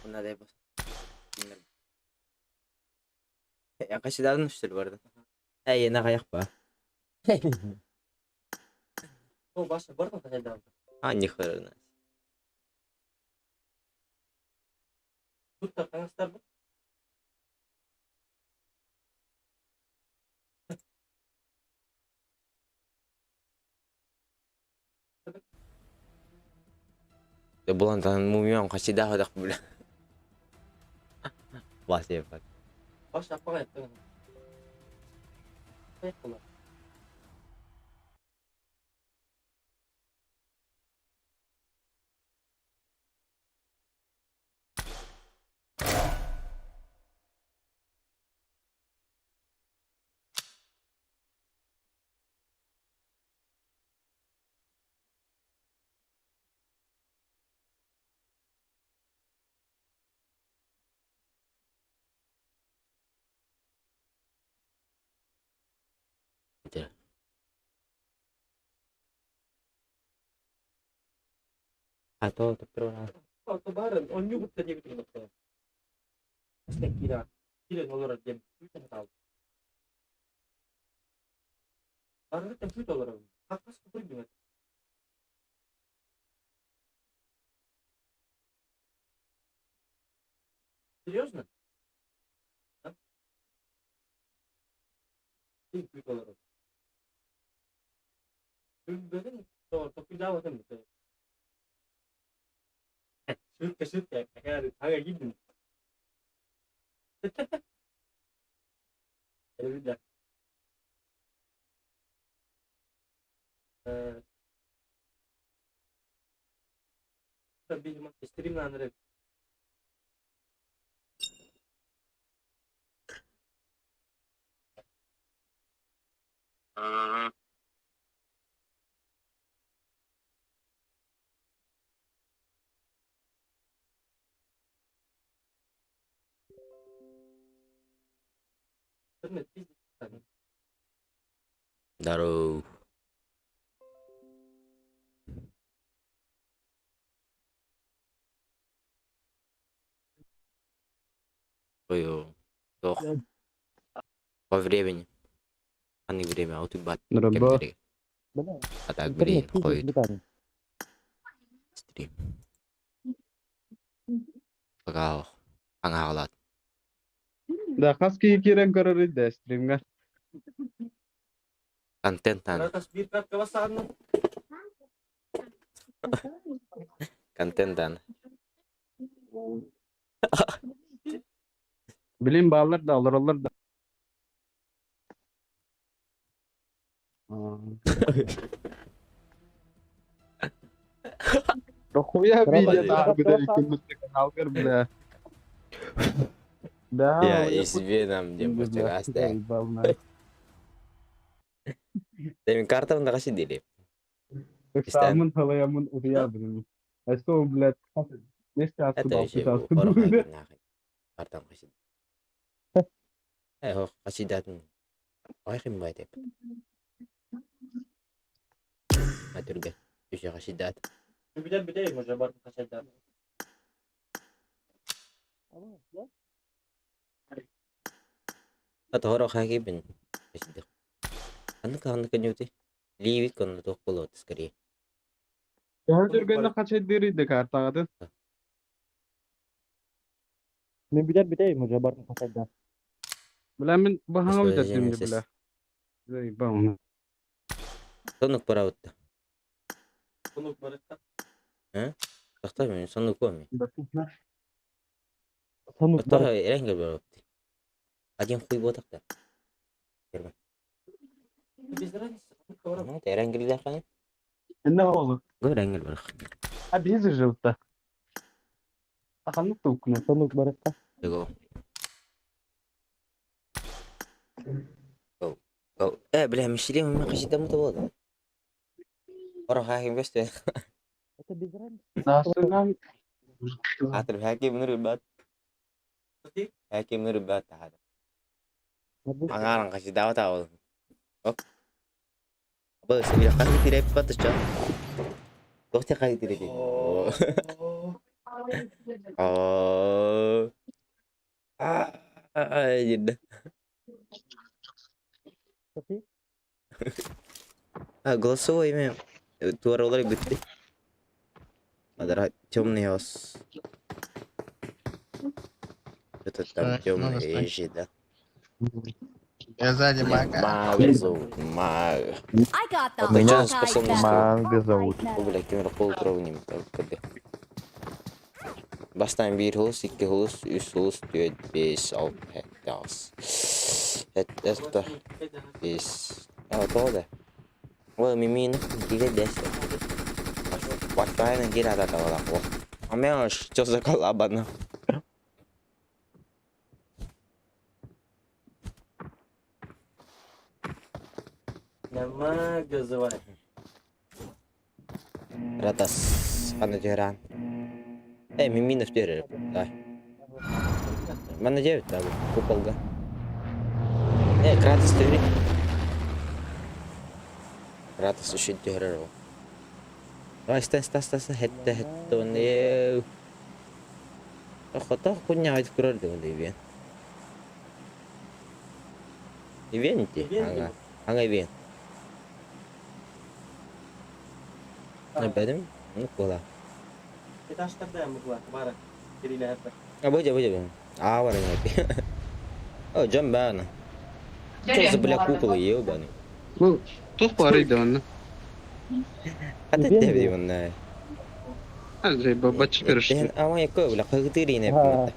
Bunda da yapalım. Bilmiyorum. Ya kaşı daha dönmüştür bu arada. He yine kayak var. O başla var mı kadar daha? Hangi kırığına? Tut da kanaslar bu. Ya bulan tanın mumyam kaşı daha da böyle. Bahse yapar. Başla yapma yaptın. Yapma. Bitir. Atau terus. Kalau kebaran, on nyubut tadi betul betul. Saya kira, kira dolar jam, kita tahu. Karena kan itu dolar. Apa seperti gimana? Серьезно? Да? Itu dolar. Betul. Tapi jawab kan betul. Shoot ya, kayak ada gitu. Ya udah. Tapi cuma stream lah Andre. Internet biz. Daru. Ой, ох. По времени. А не время, а вот и бат. Нрабо. А так время ходит. Стрим. Пока. Аңағылады. Да хаски кирен көрөр иде стримге. Контенттан. Ternyata bir kat kawasan. Контенттан. Bilim bağlar da alır da. Рохуя видео да bir de ikimiz de kanal kır bile. Да. Я и себе нам где просто оставил. Demin kartımda kaşı dili. Самын халаямын уя benim. Esto блядь. Нeste Это astı вообще baltı хорохай astı. нахуй. Картам kaşı. Хо kaşı датын. Ой химбай деп. Атырга. Еще kaşı дат. Bir de może bardzo kaçacak. Ата хорохай гибен. Kaşı дат. Анны канюти. Ливит конно тохполот скорее. Her türlü kaç edilirdi kartağıdı. Ne bilir bir de mi acaba kasada? Bilemin bu hangi Господи, bir şimdi Genesis. bile. Zeyban. Сонук параутта. Konuk barışta. Тахтай мен сонук коми. Sanık Ата var. эренгел бараутти. Один хуй ботакта. Герман. Без разницы. Konuk Ну, это эренгел даханы. Ne oldu? Го эренгел барах. Hadi izle живота. Ahanlık da okuna. Sanık var. Его. Go. Бля, мишли мы каши даму того. Хорохай бес. Это без разницы. Nasıl? Атыр хаки менер бат. Pasti. Хаки менер бат тахада. Hadi. Ангаран каши дава тау. Оп. Бос, я каши тиреп патыш ча. Дохте каши тиреп. Oh. Jeda. Tapi Голосовой имя. Туаролар битти. Адара темный ос. Что-то там Так, надо темный снять. жида. Я сзади мага. Мага зовут. Мага. I got the Вот ты Hawkeye что способность? belt Манга зовут. О, бля, кемер полутрогнем. Бастан 1 хулус, 2 хулус, 3 хулус, 4, 5, 6, 7, 8. Это 5. А, то да. Ой, мимин, гига 10. Ватайна гига да да. А меня что за коллабана? Nama газовая. Ратас, панадиран. Мимина в терре, да. Mana 9 да, куполга. Кратос терри. Кратос уши терре. Ай, стас, хетте он е. Охота хуйня այդ գրել դու դիվեն։ Դիվեն դի, ага ивен. Наберем, ну кола. Это аж тогда могла, Бара. Переля это. Будь. Авара не. О, джамбана. Что за бля куколы ебаный? Ну, тут парить давно. А ты где виванная? А, зай бабач перешли. А моя ковля, хагтырина. Kita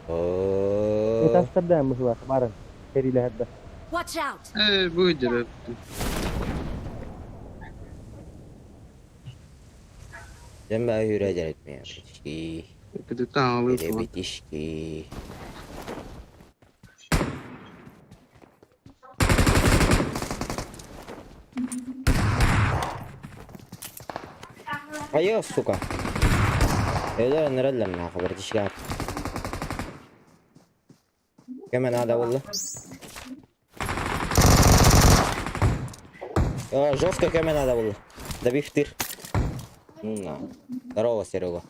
О. Amsterdam musuh kemarin. Dari lihat dah. Watch out! Будет. Джамба юрajal etmiyor. Bitişki. Это там Bire вышло. bitişki. Ayo, сука. Это нравится нахуй, братишка. كمان هذا والله. жестко كمان هذا والله. ده بيفتر. Здорово, Серега.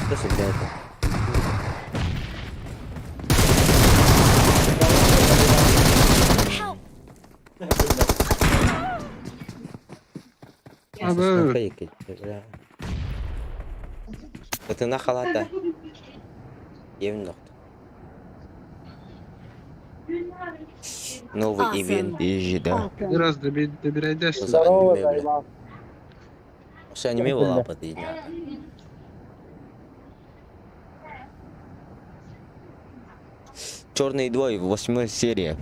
Что всегда это? Help! Ага. Это на халата. Евнух. Новый Awesome. ивент ежеда. Раз добирай дальше. Здорово, аниме, бля. Займа. Все аниме была подъедина. Черный двой, 8 серия.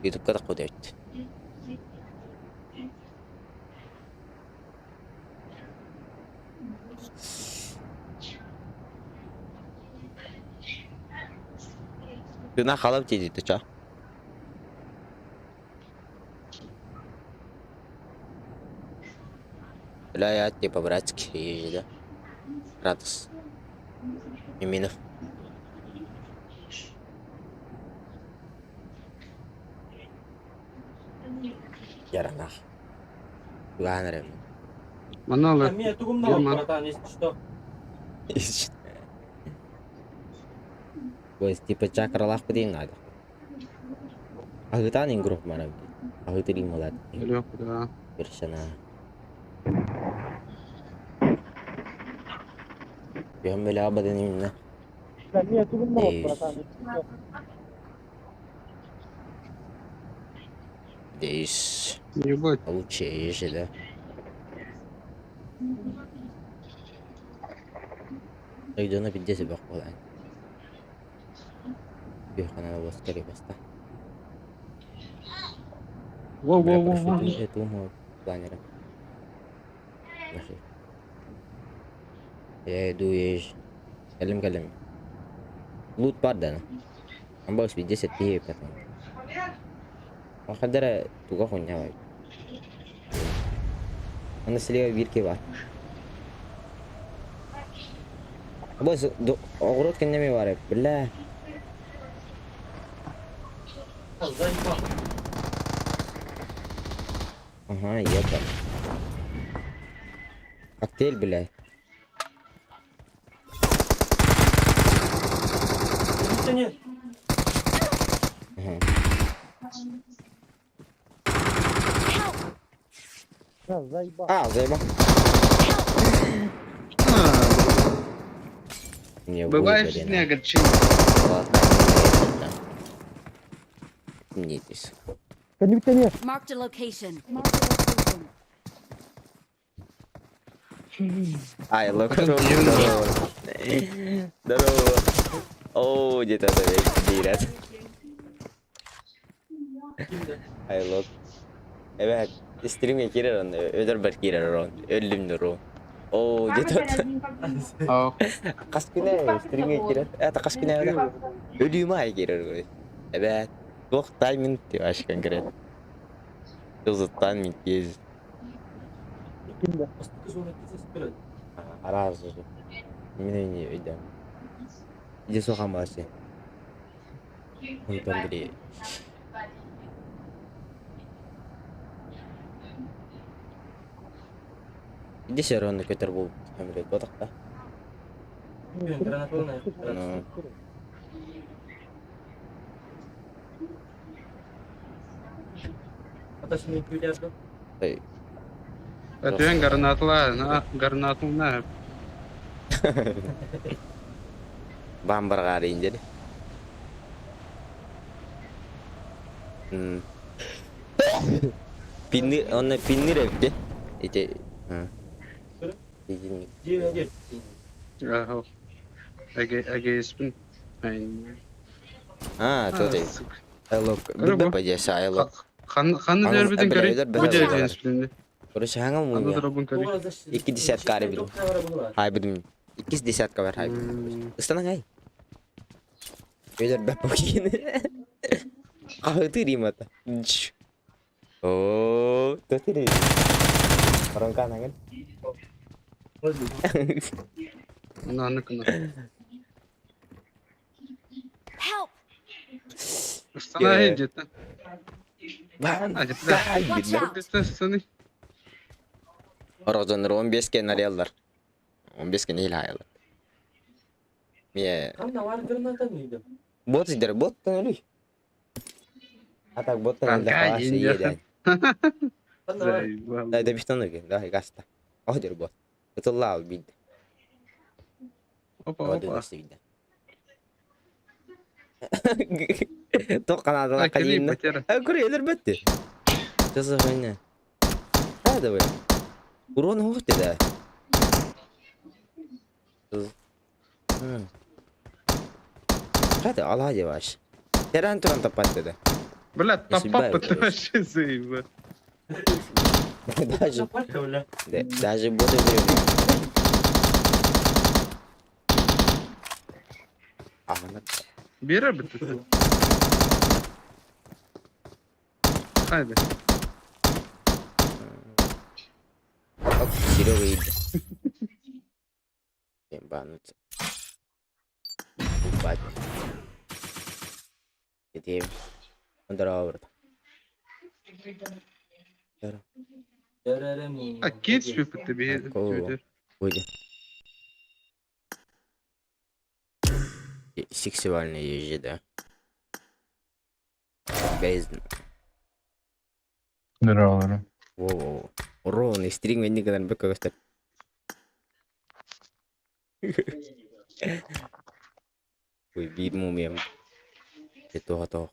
И только так вот это. Ты на халав тебе ты чё? Бля, я типа братский езжу, да? Радос. Именно. Яранах. Ганрем. Манала. А меня тугумного, Герман. братан, если что. Ой, типа чакралах подин надо. А это не групп мана. А это ли молод. Лёха, да. Персона. Я меля абаден именно. Niye turun Ey. mu? Здесь Ебать. лучше ежи, да? Иди на 50 бахвала. Бихана на вас скорее баста. Воу. Это уму планера. Маши. Я иду езжу. Калим. Лут падана. Амбал себе 10 тей потом. Махадара туга хуйня. Она слева вирки ва. Бос огород кеннеме варе. Бля. Заебал. Ага, это. Коктейль, блядь. Никто нет. Ага. Да, заебал. А, заебал. Мне Бывает в выбили, жизни на. огорчение. Ладно, не здесь. Кто-нибудь ко мне. Marked a location. Ай, Потом Локров, дивно. здорово. Здорово. О, где-то дирят. Kimde? Ай, Лок. Evet, stream'e girer onu. Öder bir girer onu. Ölümdür o. Oo, где-то. Ау. Kaç güne stream'e girer. Evet, kaç güne öyle. Ölüme ay girer böyle. Evet. 90 minut diyor aşkın girer. 90 minut gez. Kimde? Aslında sonra gideceğiz böyle. Arazı. Mine ödem. İyice sokan başı. Unuttum biri. İyice şeronunu götür bu. Emre dodakta. Bilmiyorum, granat olana ya. Ну. Ataşını yüküyle yaptım. Ey. Ötüyen garnatın ne? Bambar qarayın dedi. Pinni revdi. İşte. Ha. Bizim Ciğer gel. Ау. Ege ismin. ha, то değil. Айлок. Кыры Bir bu. bapajası айлок. Kanı derbitin Bile- kari. bile- Bu bile- derbitin isminde. Orası hangi mu Kanı ya? darabın kari. İki dişat kare bilim. Hay bilim. İkisi dişat kabar hay bilim. Istanang hay. Öder bapajını. Kahıtı rimata. Oh, to değil. Orang kanan kan? Anı kına. Help! Sana iyi cidden. Ben Hadi bir Watch bilmem. out! Cidden sana. Orozonlar 15 ken arıyorlar. 15 ken hil hayallar. Miye Kanka var granatan mıydı? bot sidir bottan ölüy. Atak bottan öldü Kanka, falan şey ince. yedi. Kanka var. Zeyvallah. Dayda bir tane ki daha gasta. Oh dir bot. Betul al bildi. Opa Oh dir opa. nasıl bildi. Tok kanadına Akili kayın. batera. Ha kuruyorlar bitti. Kızı oyna. Hadi böyle. Urun hoş dedi. Kız. Hadi Allah yavaş. Teran turan tepat dedi. Блядь, Если топа бавить, вообще заебал. Даже Yapar ya öyle. даже боты врёт. Ага. Бери бы ты. Haydi. Оп, Серега идет. Ебануться. Упать. Идем. Здорово, брат. Здорово. Yararım. А кетч выпад тебе. Какого? Будем. Сексуальные ежи, да. Гайз. Здорово. Воу. Ровный стрим, я никогда не бэкаю. Ой, бит мумиям. Itu atau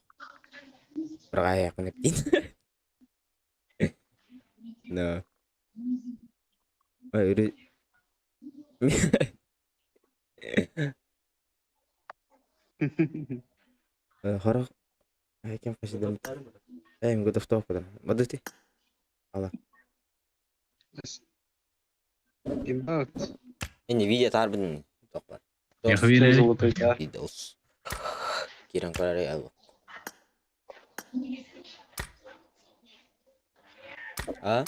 raya penekin. Nah. Udah. Horok. Kan kasih dong. Gue tuh stop kan. Madu sih. Ебать. Ini video tarbin. Toklar. Я хвилин. Videos. Kirang karare algo. Ah?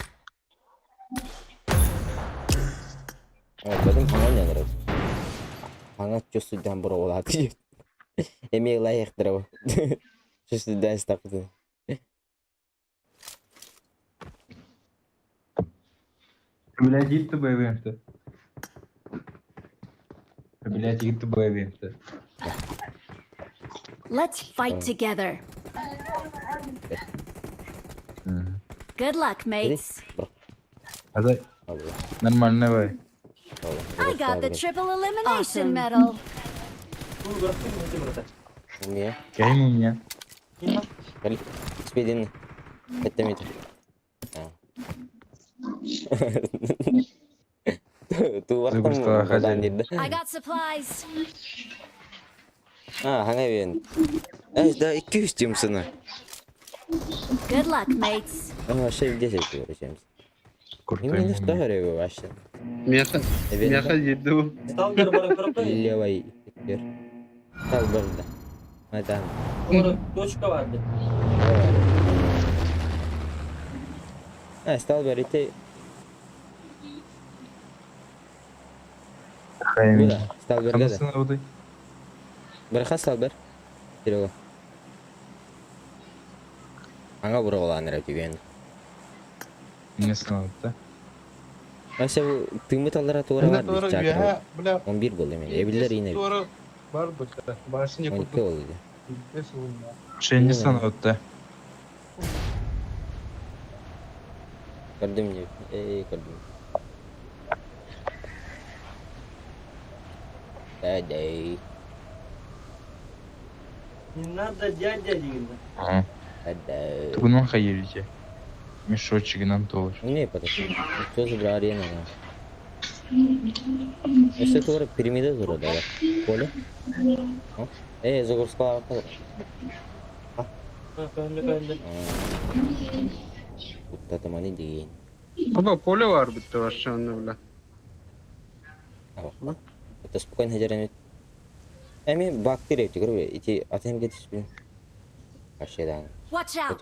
Oh, benim pangannya terus. Pangat justru dan berolah. Emil layak terus. Justru dan stuck tuh. Блядь, gitti bu evimde. Блядь, gitti bu evimde. Let's fight together. Good luck, mates. Hadi Allah. нормально бай. I got the triple elimination medal. Bunu bıraktın mı? Hadi bırak. Niye? Gel mi ya? Gel. Speedini. Beklemedim. Tu var Zıbır mı? sağa Buradan kaçalım. girdi. I got supplies. Ha, hangi evin? Daha 200 diyorum sana. Good luck, mates. Ama şey diye çekiyor James. Kurtayım Yemin bunu. daha arıyor başta. Miaka Evet. Miaka yedi bu. Stalker bana kırıp da İlya vay. Diyor. Tal burada. Hadi. Onların doçka vardı. Ha, Stalbert'i Hayır. burada. Stalbert'e de. Kanısını orada. Berkah Stalbert. Kira. Anga bura olan nere juga yani. Ne sınavda? Masa bu tümü tallara tuğra var bir çakır. ya. Bula 11 gol yemin. Evliler yine. doğru var burada. Başını 12 oldu. Şey ne sınavda? Gördüm ya. Gördüm. Tadi. Надо дядя Лина. Ага. Ada. Bunun hayırlıca. Мешочек тоже. Не, подожди. Что за арена? Если это уже пирамида зура, да? Поле? Загрузка. Ha ben de.Utta tamani değil. Baba pole var bitti var şu anda bile. Apa? Это спокойно hajaran itu. Emi bakti revti karo ya. Iti atem ke tisbin. Asyadang. Watch out.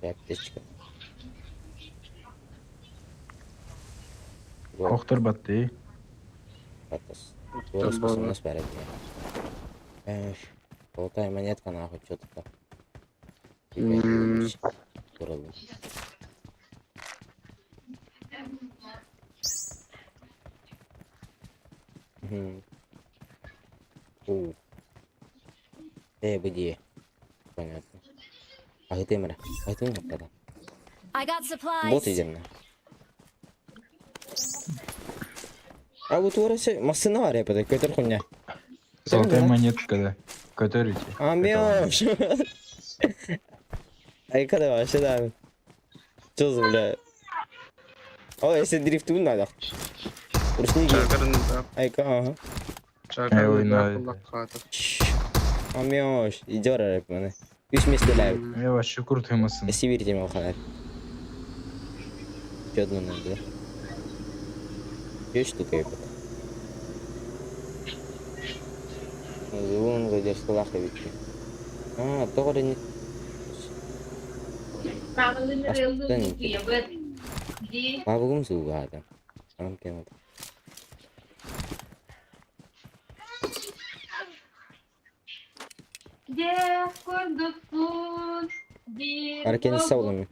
Yaklaşık. Охтар батты. Atas. Terus pesan sebaliknya. Полтай монетка нахуй, что-то так. Турал. Где? Понятно. А ты мра? А ты не когда? I got Вот supplies. идем на. А вот орası masını var yapada kötü хуйня. Золотая монетка, да. Который тебе. Амёш. Ай когда вообще да. Что за бля? О, если дрифту надо. Русни. Çakırın da. Ай ка. Ay, Çakırın oynar. da. Allah katır. Амёш, идёр рэп мене. 3 места лайв. Я вообще крутой масын. Сибирь тебе ханар. Что одно надо? 2 штуки я потом. Вон где скалаха видите. Doğru ne? Babugum suga adam. Tamam kenar. Hareketini savunmuyor.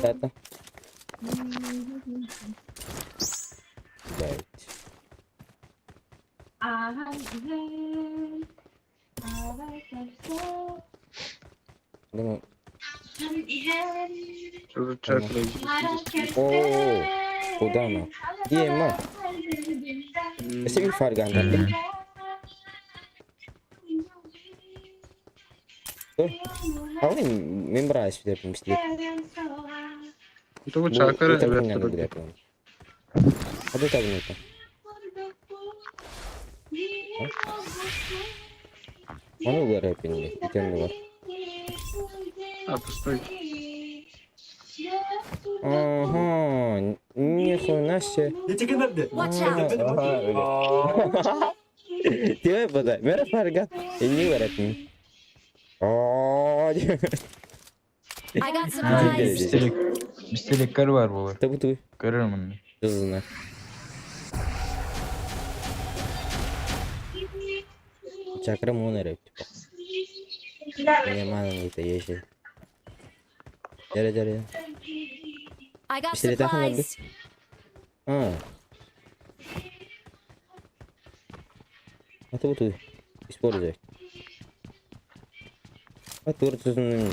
Zaten. Evet. Değil mi? Şurada çakırın. Oo. Kуда она? Ема. Если bir fark anladın. Dur. Alayım. Ben buraya istiyor yapayım istiyor. Bu çakırı это evet. хуйня evet. надо yapalım. Hadi tabii ne? Onu var hepinde. Bir tane var. Ha пустой. Aha. Нихуя себе. Ne çekin nerede? Watch out. Değil mi bu da? Merhaba farka. İyi var hepinde. Aa. I got Ha, supplies. bistelikler var bu. Tabii tabii. Görüyorum onu. Hızlılar. Чакра монера, типа. Мне мало на это есть. Jere. I got İşte takım geldi. supplies. Ha. Atı butu. Использовать. At vurtusun.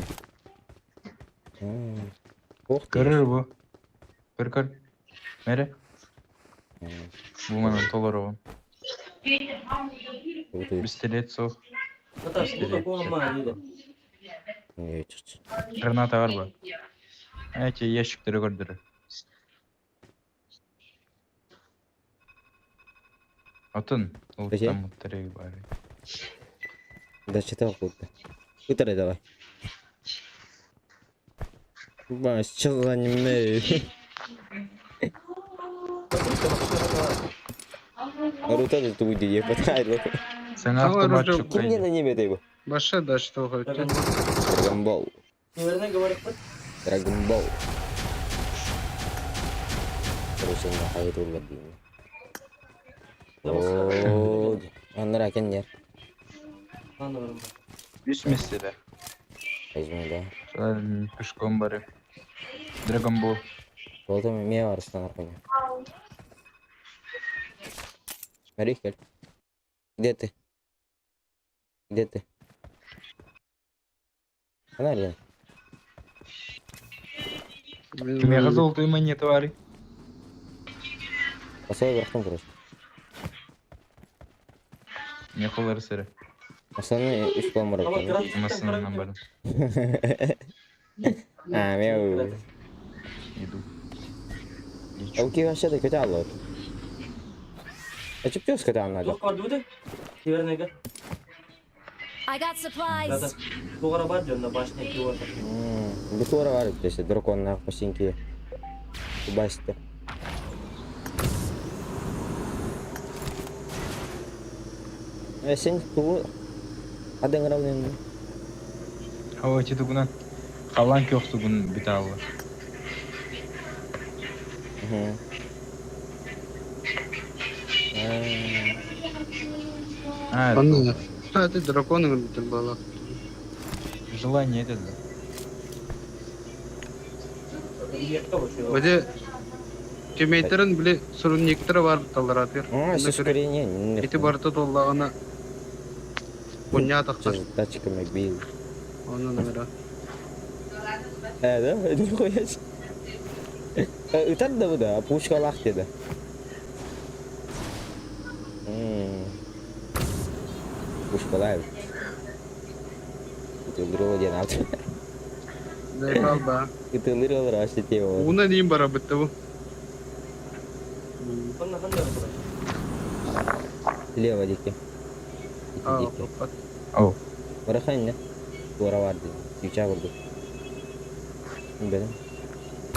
Oh. Kırır bu. Kır. Nere? Bu bana dolar o. Butu. Pistolet sok. Hatta burada koyma dedi. Evet. Granata var bu. Эти ящиктері көрдірі. Атын, ол Пойдем? там тірегі бар. Да читал будто. Вытри давай. Бас, что за аниме? Наруто da tuh dia потайру. Sen Tamam, автомат Rojo, çok Kim kaydı. aниме его? Başa da что хоть. Dragon Ball. Неверно говорит, вот Dragon Ball. Terus yang Hyrule lagi. Oh, onlar akan ya. anladım. Üç mesele. Возьми, Şöyle pişkon barı. Dragon Ball. Вот у меня арстан арпаня. Смотри, Хель. Где ты? Где ты? Она рядом. Кімге золотої монети var? Посылай вверху просто. Ne kolları sere. Основные из пламара. Ama gratis Masasından barı. Мяу. Yedu. А у тебя вообще kötü alıyor. Açıp diyoruz kötü anladım. Yok vardı bu da. Neverne gel. I got supplies. Zaten bu ara var diyorum da başına iki var. Bir tuğra var işte дракон на пасинки. Баста. Sen tuğu ada ngerawin. Hava içi tugunan. Kalan yoktu bunun bir tane var. Ha, Anne. Hadi драконы bitir bala. желание dedi. Yekte boşuyor. Öde temeйттерин биле сурун нектері бар талар атыр. С ускорением. Эти барты толлагана. Буня тахтар. Датчиками бил. Onu numara. Да? Нихуя себе. Итак, да, да, пушка лахте, да. Пушка лайв. Itu bro dia nak. Зайбал ба. Itu liru rasa teo. Уна ним бара bitti bu. Kanla kanla bırak. Слева дики. Aa, Diki. kapat. Oh. Bırakın ne? Duvara vardı. Yüce vurdu. Benim.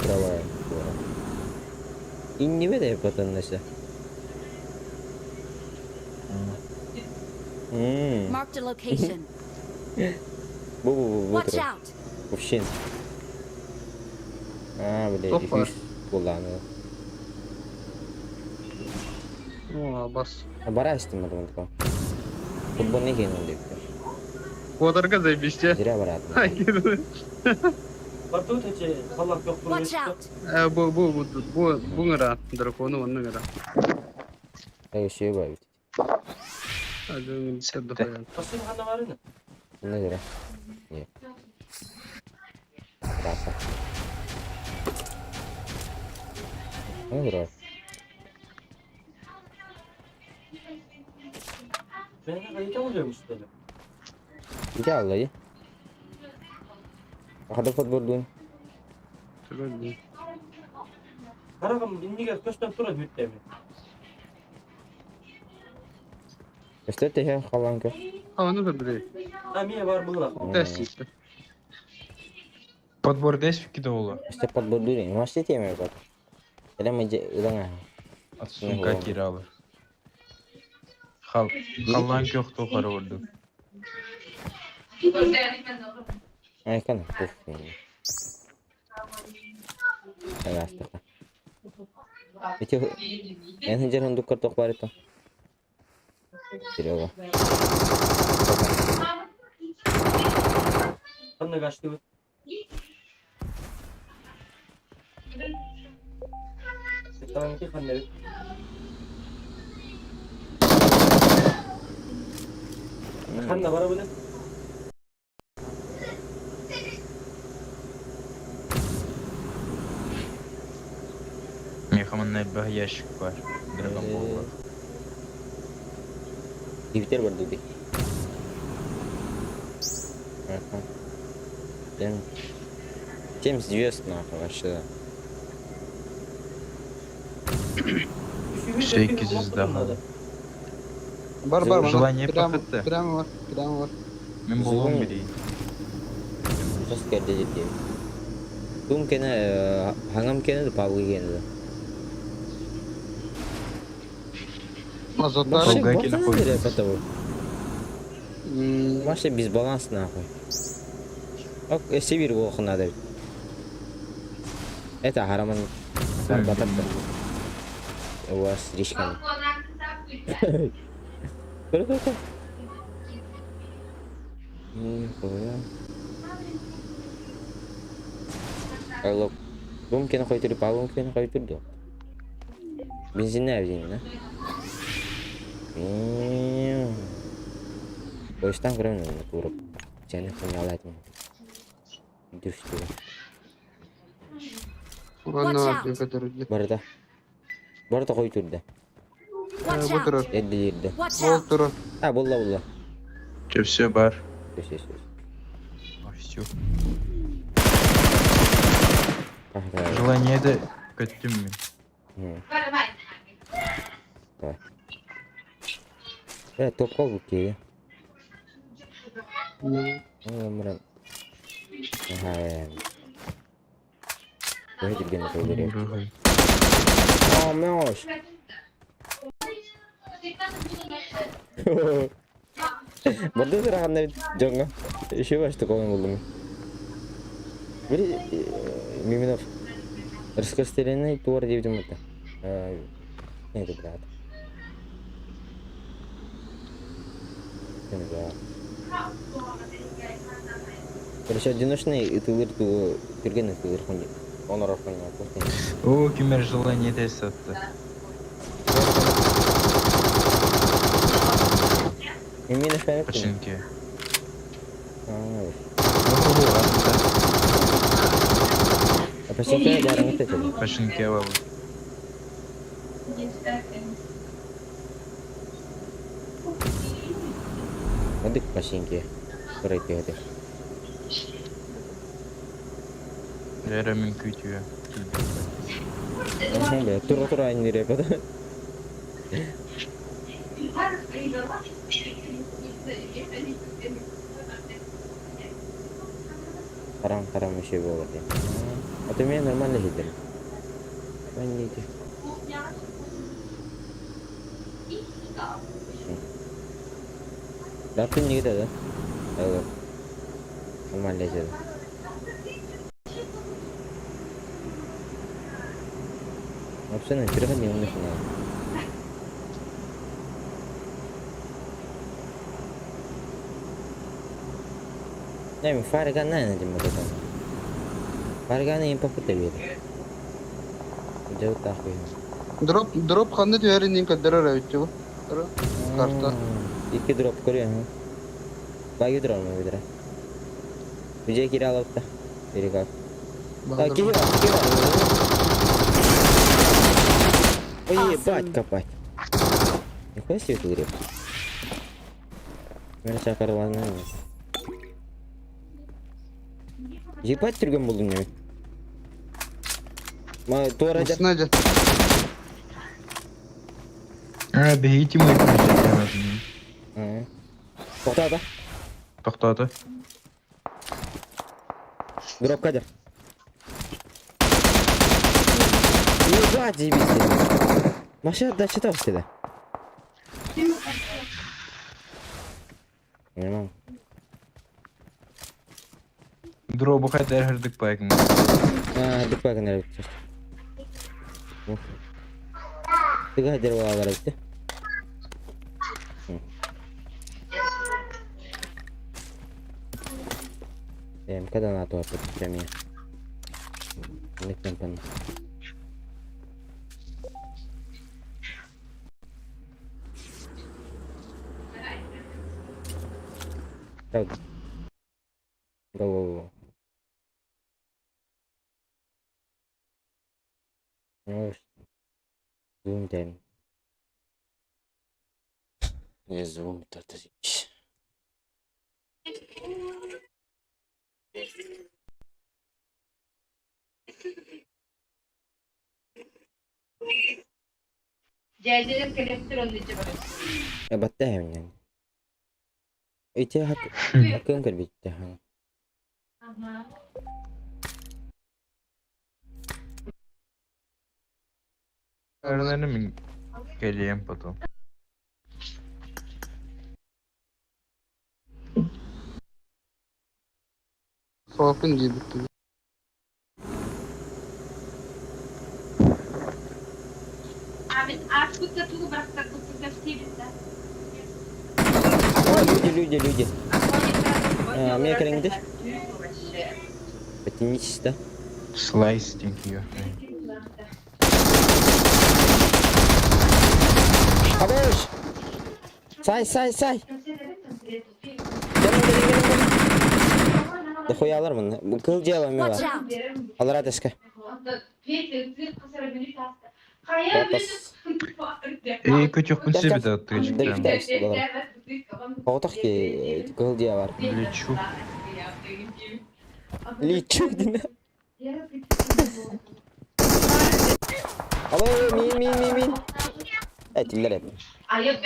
Duvara. İnni ve de yapatın neyse. Marked a location. Bu Watch dur. out. Bu şin. Böyle Top var. üst kullanıyor. О, бас. Bara istemedim onu. Futbol ne gene oluyor? Kodarga zaybis ya. Zira barat. Hayır. Vardı o tece salak yok bunu. Watch out. Bu ngara драконы onu ngara. Şey var. Hadi onu sebde koyalım. Nasıl hanna var ne? Ne zira? İyi. Rasa. Ne zira? Ben de kayıta oluyormuş böyle. Bir de Allah'ı. Hadi futbol dün. Karakam bindiğe köşten tura büyüttü mi? İşte tehe kalan kö. Onu da bile. Ha miye var bunlar. Ders işte. Подбор десь в кидову. İşte futbol dün. Maçta temiyor bak. Hele mece ulan. At sumka kiri alır. Kalan yoktu o karı vurdu. Ay kan. Puf. Evet işte. Itu yang hajar untuk kertok baru itu. Tidak apa. Kanla kaçtı bu. Tamam ki kanları. Kanla bara böyle. Mehmanın elbette yaşık var. Dragon Ball var. Twitter var dedi. Ben James West arkadaşlar. 800 daha. Бар бар мана. Желание Прямо пахытты. прямо бар. Прямо бар. Men bolğum biri. Terus kerja jadi. Tum kena hangam kena de pavga kena. Azotlar. Masih Pavga baktan kena koy. aja apa tahu. Hmm, Masih biz balans na koy. Ok, sevir bu kena da. Eta haraman var batak da. Was rişkan. Böyle. Koya. Kalau mungkin aku itu di pawang mungkin aku itu dong. Bensinnya apa sih? Boştan kırmızı mı kurup? Cennet kunyalaydım. Düştü. ulan ne var diye kadar öyle. Barda koy turda. Watch Bu out! taraf. Eddi yerde. Watch Bol out! taraf. Ha bulla. Все бар. Söz. Все. Ah da. Желание de kötüm mü? Evet top kal bu ki. Hmm. Muram. Ha. Böyle bir gün söyleyeyim. Oh meoş. Burada sırahanlar jonga. Şu başta koyun buldum. Bir Miminov. Раскостеленный тур девятым это. Это брат. Короче, одиночный и тылыр ту кирген тылыр хуни. Он рахман yaptı. O kimler желание de sattı. Miminov ben. Kaçınki. Apa sih kayak jarang itu coba. Kaçınki var. Adik pasingki. Berarti ada. Leramin kütüyor. Aha be, tur aynı repede. Karang bir şey bu arada. Atau yang normal lah itu. Ben itu. Datun gitu ada. Oh. Normal aja. Opsiyon kira-kira yang mana? Ne farga ne dedim burada. Farga ne impact ediyor. Jauh tak koyuyor. Drop kandı diyor her indiğin kadar arayıp çabuk. Karta. İki drop koruyor ha. Bagi drop mu bir Vijay kira alıp da. Biri kal. Kiri var. Oh iya, bat kapat. Apa sih itu dia? Mana cakar warna ini? Jipat turgan buldum ya. Ma tuar aja. Nasıl Ha bir eğitim yapacağım. Tohta. Toxtadı. Drop kaçar. Ебать, ебись. Машина дальше там всегда. Нормально. Drop'u kadar hırdık baygın. Dik bakın nereye gideceğiz. Tiga hajar wala itu. Kadang atau apa jamnya. Ne kampanya? Go. Go. Oh, zoom then. Ne zoom tatlıcıymış. Geldiler keleptir onun içi bak. Battı hemen. İçe hakkın kır bitti. Aha. Öğrenelim geleyim потом. Soğukun gibi. А откуда ты убрал, как будто тебя встелится? Люди. А мне крендель. вообще. Потянитесь, да? Slicing yiyor. Haber. Say. Gelin. Da koyalım bunu. Bu kılcı alalım ya. Watch out! Alır ateşke. Batas. İyi küçük bir şey bir de Dur bir attık. tane balalım. Otak ki kılcı var. Лечу. Liçuk dinle. Alır min. Evet diller hep.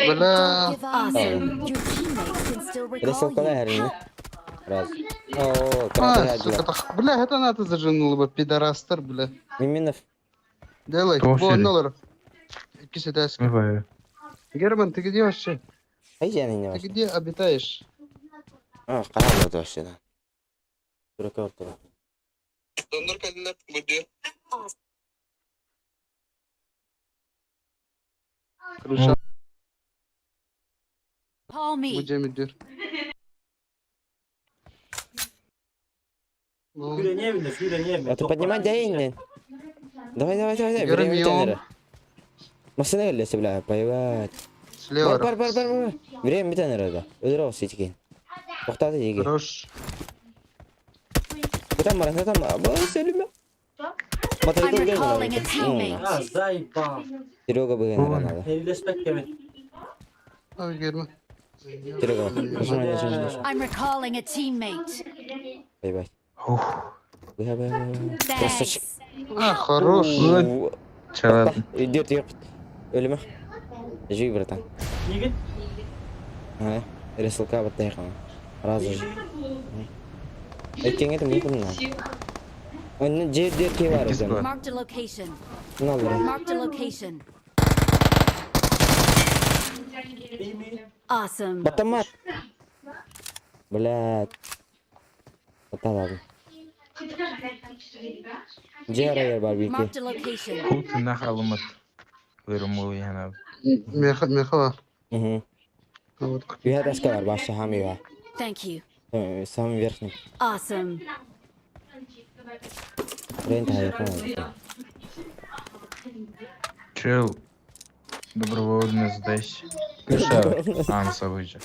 Böyle Don't give up. Awesome. Your teammates can still Bir de sok recall kadar you. her yine. Biraz. Oo, kral her diyor. Бля, это надо зажинуло бы, пидорастер, бля. Minminov. Делай, Кто $1 сели? İkisi de eski. Бывает. Герман, ты где вообще? Hay canın ne Ты var? где обитаешь? Ah, karanlık başladı. Bırak ortada. Dondur kendine burada. Kruşa Call me. bu müdür. Şöyle niye bindin? Şöyle niye bindin? А ты поднимать деньги. Давай. Берем Время её. тенера. Машина వెళ్ళేసి бля, поебать. Слева. Бар. Время bir tane arada. Öldür o seçkin. Toxtadı yegi. Хорош. Tamam. Bu selim ya. I'm recalling a teammate. Ha zayıfa. Серега bu gene. Elleşmek demek. Abi German. Серега. Нажимай. I'm recalling a teammate. Поебать. Ух. Thanks. А, хорош. Çaladın. Идет yok. Ölüme. Живи, братан. Yigit. Ha. Resulka battı yakın. Razı. Ekenge de mümkün mü? Onun C4 ki var o zaman. Marked a location. Ne olur? Marked a location. İyi mi? Awesome. Батамат. Блядь. Баталады. Джера барбекю. Marked a location. Путин халымат. Верму yana. Меха var. Угу. Вот. Я доска var başta hami var. Thank you. Самый верхний. Awesome. Рента yakın. Чел. Добровольно сдайся. Кыша. Анса выйдет.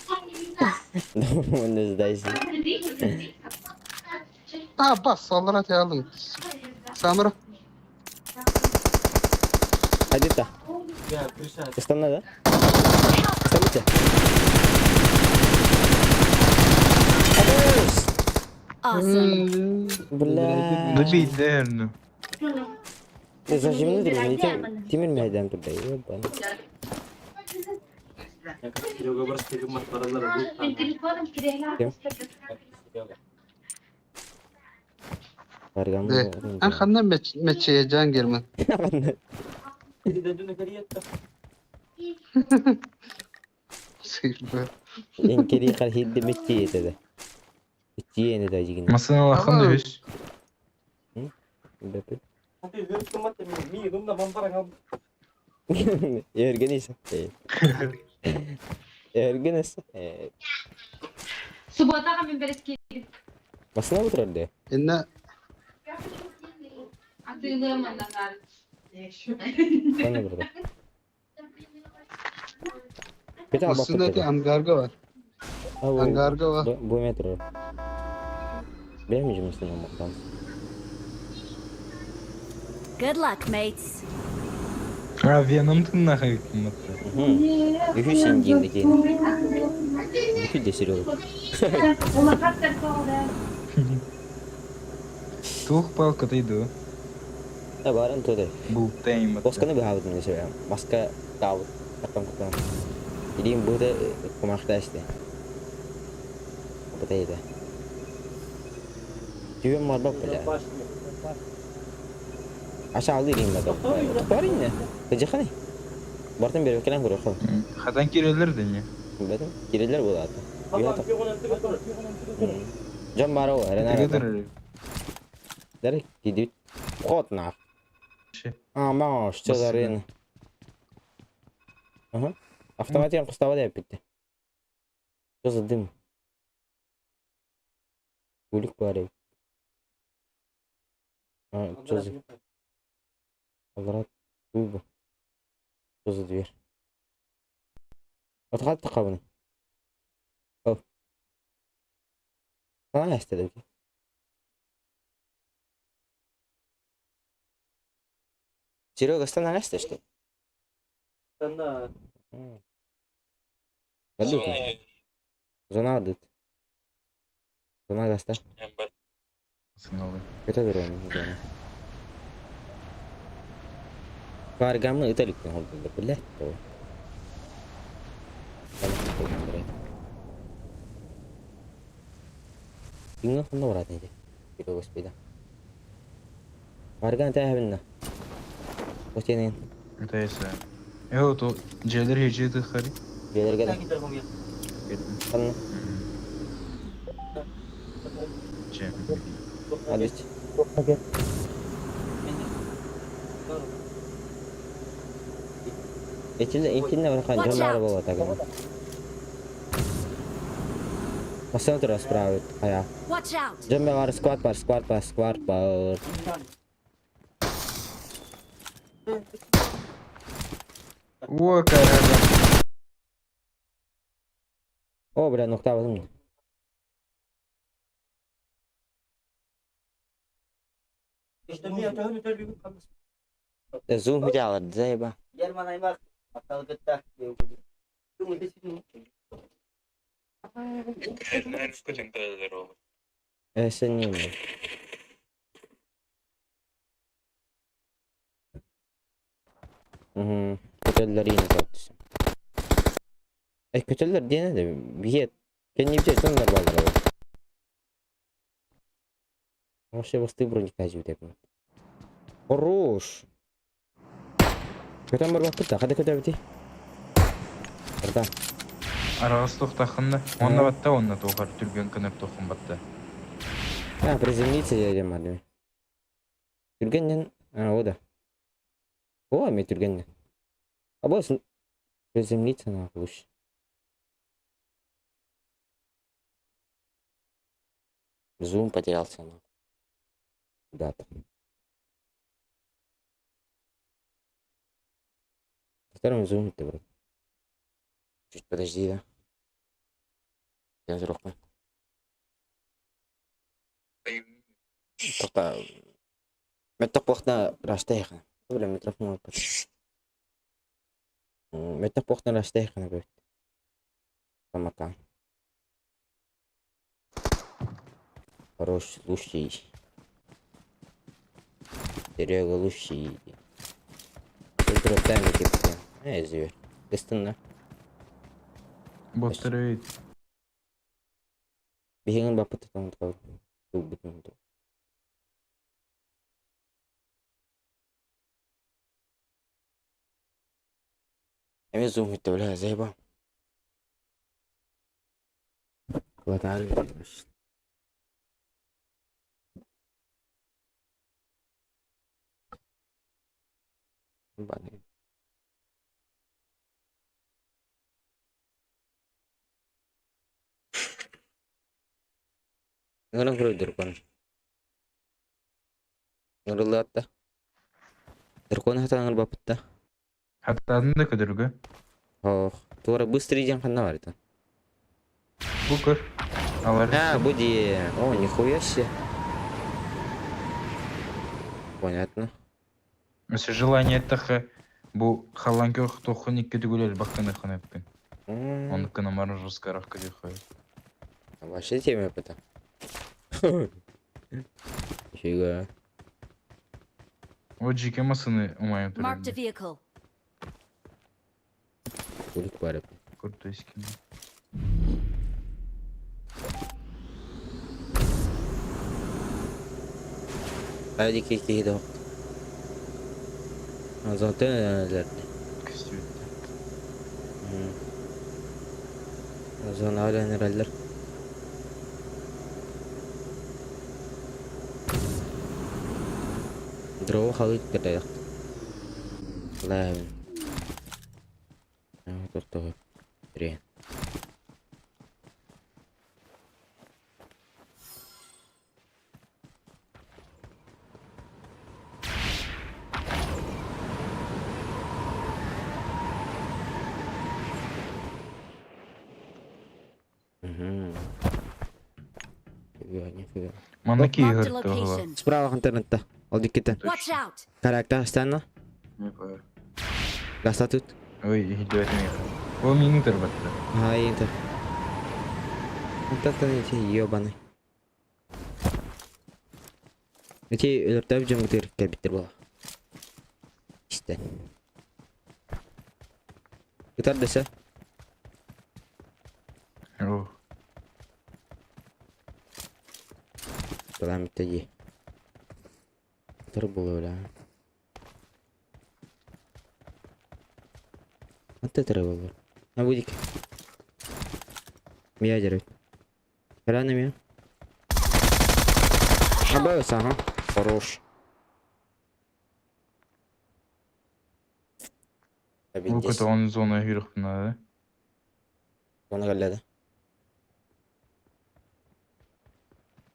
Он не сдайся. Ha bas saldırat aldım. Samura. Hadi da. Ya Kürşat. Kıstan da. Kıstan bitti. Awesome. Блядь. Добейдерну. Зажимный дрон. Тимир мейдан туда. Ебан. Yok burası tek mat paraları bu. Kim? Vargan De. En kandan meçeye can German. Bir de dün kariyer yaptı. Sıyırma. En kedi kar hidde metti dedi. Metti ne de jigin. Masana lakın da yüz. Bepe. Hadi hırkım at mi dumda bambara kal. Ergenis. Ergenis. Subota kami beres ki. Basına mı durdu? Enne Sığlığım anladın. Ben de burada. Bir tane Aslında bakıp ki Angarga var. Angarga var. Bu metro. Beğenmeyecek misin ama bakalım. Good luck, mates. Venom'dun nahı hükümetler. Bütün simgindeki. Bütün desiri olur. Ona kaçta kaldı. Tuh balkadaydı o. Ya barang tuh deh. Bulutta eğim Boskanı bir havut nih saya. Maska kawut. Ketang. Jadi bu da kumakta işte. Apa tadi dah? Juga marbak pula. Başlıyor. Aşağı alayım bakalım. Parin ne? Kecek ne? Bartın bir ülkeden kuruyor. Hatan kirelerdin ya. Betul. Kiriler bu zaten. Tamam, yok ona tıkı dur. Jam baru, ada Tegedir nara. Dari gidip kot nak. şey. Ama çözerin. Aha. Автомат yang kustava da yapıttı. Çözdüm. Gulik bari. Ha, çözdüm. Olarak bu. Çözdü diyor. Otokat takabını. Oh. Sana ne istedi ki? Ciro gastan ne istedi işte? Sen de Badut. Zona adut. Zona gasta. Sınalı. Kita turun zona. Keluargamu itu lihat hobi boleh tuh. Bingung kan berat aja. Video sepeda. Keluarga nanti benar. Posinin. Neyse. Evet o celer heceydi xari. Gelir sen gelir. gider bunu yap. Kan Cem. hadi. Okey. İçinde bırakan Watch canlı out. araba var takım. Masih terus perawat kayak. Watch out. Jam var squad bar. O kararda. Oh berat nokta apa İşte bir yatağı bir türlü bir kalmış. Zoom bir jalan saya bang. Gel bana bak. Akal getah. Tunggu di sini. Senyum. Kötüleri yine tartışsın. Kötüler diye ne de bir yer. Kendi bir şey onlar bağlar abi. Вообще вас ты броник кажу деп. Хорош. Kötü var bakıp da hadi kötü biti. Orada. Arası toxtaqında. Onda batta onda toxar türgen kınıp toxun batta. Ha приземлиться дедем madem. Türgenden o da. O mu Türgenden? Ama приземлиться на лучше. Зум потерялся. Да-то. Второй зум ты вроде. Чуть подожди, да? Я взрохну. Только... Меток плохо раштейха. Бля, микрофон опад. Меток плохо раштейха, например. Самака. Хорош, лучший. Серега лучший. Ультра тайм типа. Ezio. Kıstın Botları Bihingan bapak tutang tau. Tubit mo to. Emi zoom ito wala sa iba. Wala tayo. Bani. Ngarang bro kan. Ngarulata. Дракон хатаңыр бапытта. Хаттадың да көдіргі. Ох, тура быстрый ден қанна бар это. Бұл көр. Алар. Буди. О, нихуя себе. Понятно. Если желание тахы, бұл халан көр тоқын екі дүгілер баққаны қана өпкен. Он кына мороженое каравка дихой. Вообще теме опыта. Фига. Вот жеке масыны умайым Marked a тұрады. vehicle. Кулик бар. Крутой скин. Hadi kiki de. Zaten neler. Костюм. Zaten hala neler. Дрова халык кидает. Ладно. Вот это. Три. Нифига. Маннаки Marked a игры того. location. Справа интернетта. Алды киті. Watch out! Каракта станна. Не пойму. Гаста тут. Ой, иди этим игры. Ол менің тұрбатты. Интер. Вот это эти ёбаный. Эти өлөртөп жөнгөтөр кабиттер бала. İşte. Gitar dese. О, Falan bitti. Gitar bulu öyle. Hatta travel. Ne bu dik? Мия дерет. Рано мия. Набавился, ага. Хорош. бұл Обидись. көті оның зона үйрік бұнады. Оны галлады.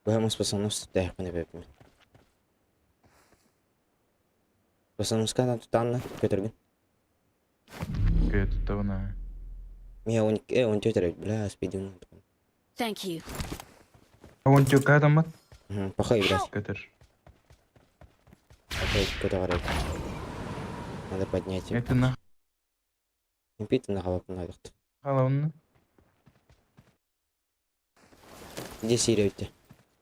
Vamos pasamos terra ne bebe. Pasamos kana tutanna götürgün. Көті тұғына. Мия он тетер бля спидин. Thank you. Он тек адам ба? Пахай блядь. Көтір. Опять кто-то горит. Надо поднять его. Это на Пить на халап надо. халауны. Где Сирия у тебя?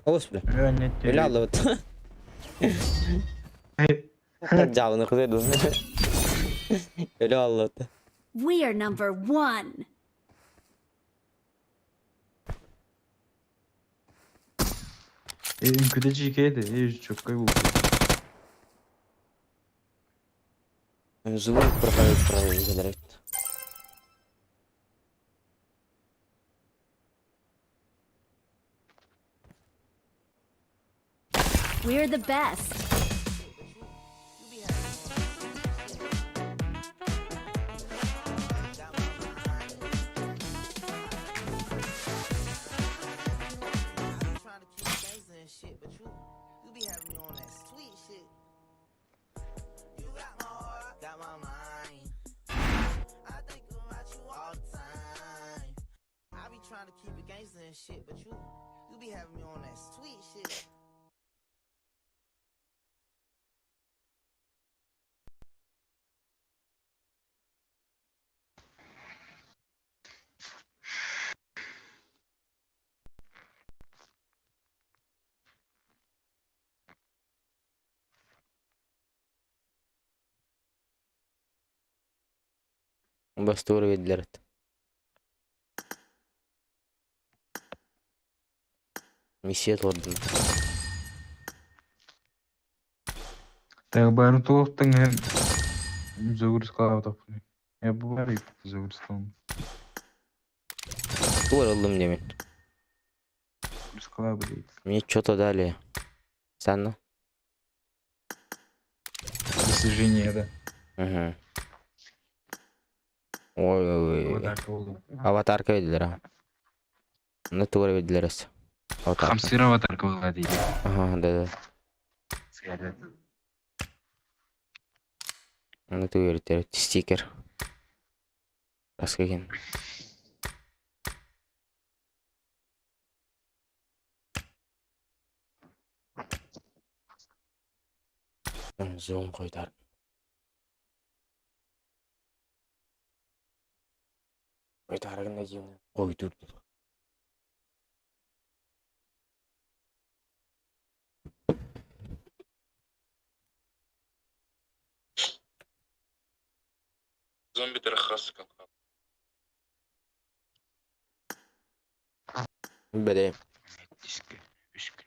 Ос бля. Нет, Бля вот. Жалко куда иду. Бля вот. We are number one. Көте жекейді, çok кай болды. Звук проходит правильно. We're the best. Trying to keep it gangster and shit, but you be having me on that sweet shit. Бастур ведлер. Миссия тордун. Так бәрі толықтың ән зөгіріс қалау тапын. Бұл бәрі зөгіріс қалауын. Тур алдым демен. Зөгіріс қалау білейді. Мне что-то дали. Санна. Достижение, да. Угу. Ой. Аватарка ведлер. Натура ведлер. Хамсыр аватарка была дейді. Ага, да. Сигарет. Аны төгөрүтер стикер. Раска экен. Зон койдар. Койдарыгын жемне койдур. Зомби тарахасы как. Беде. Диске. Үшкүн.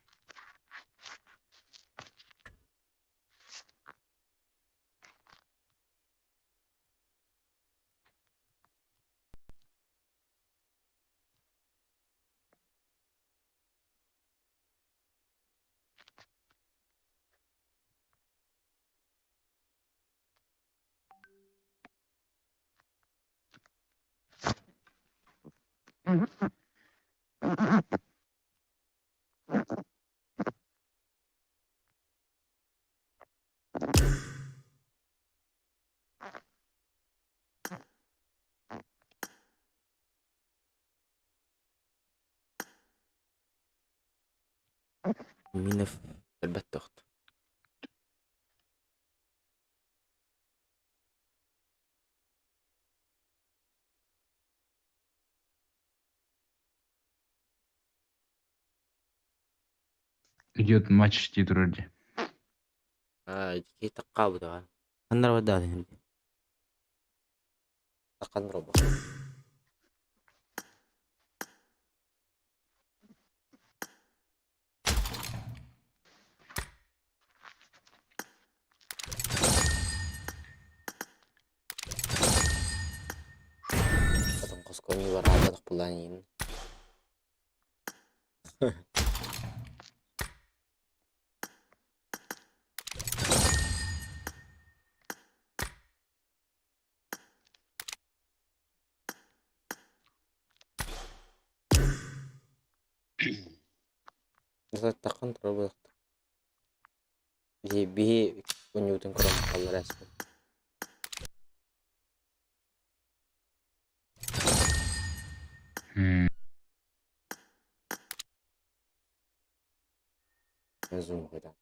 Минов әлбәттә тохт. Идет матч дейді вроде. Ки такка буда. Андар вада дин. Таккан робо. Потом коскони бар ададык буланин. Mesela takkan робо. Би өнүтүн кром калрас. Зум койда.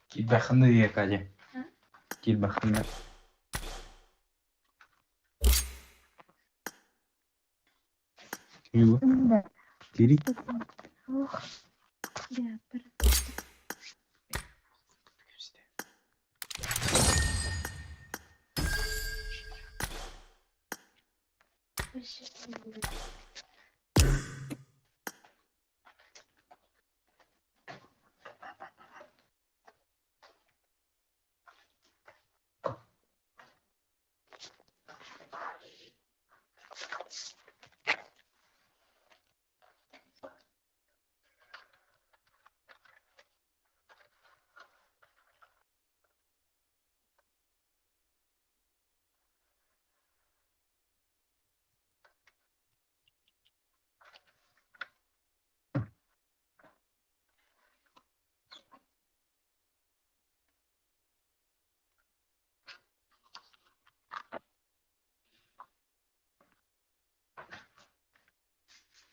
Кит бахынды дие каде. Кит бахынды. Юу? Тири.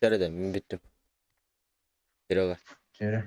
Жарыда мен бүттүм. Бирога. Жere.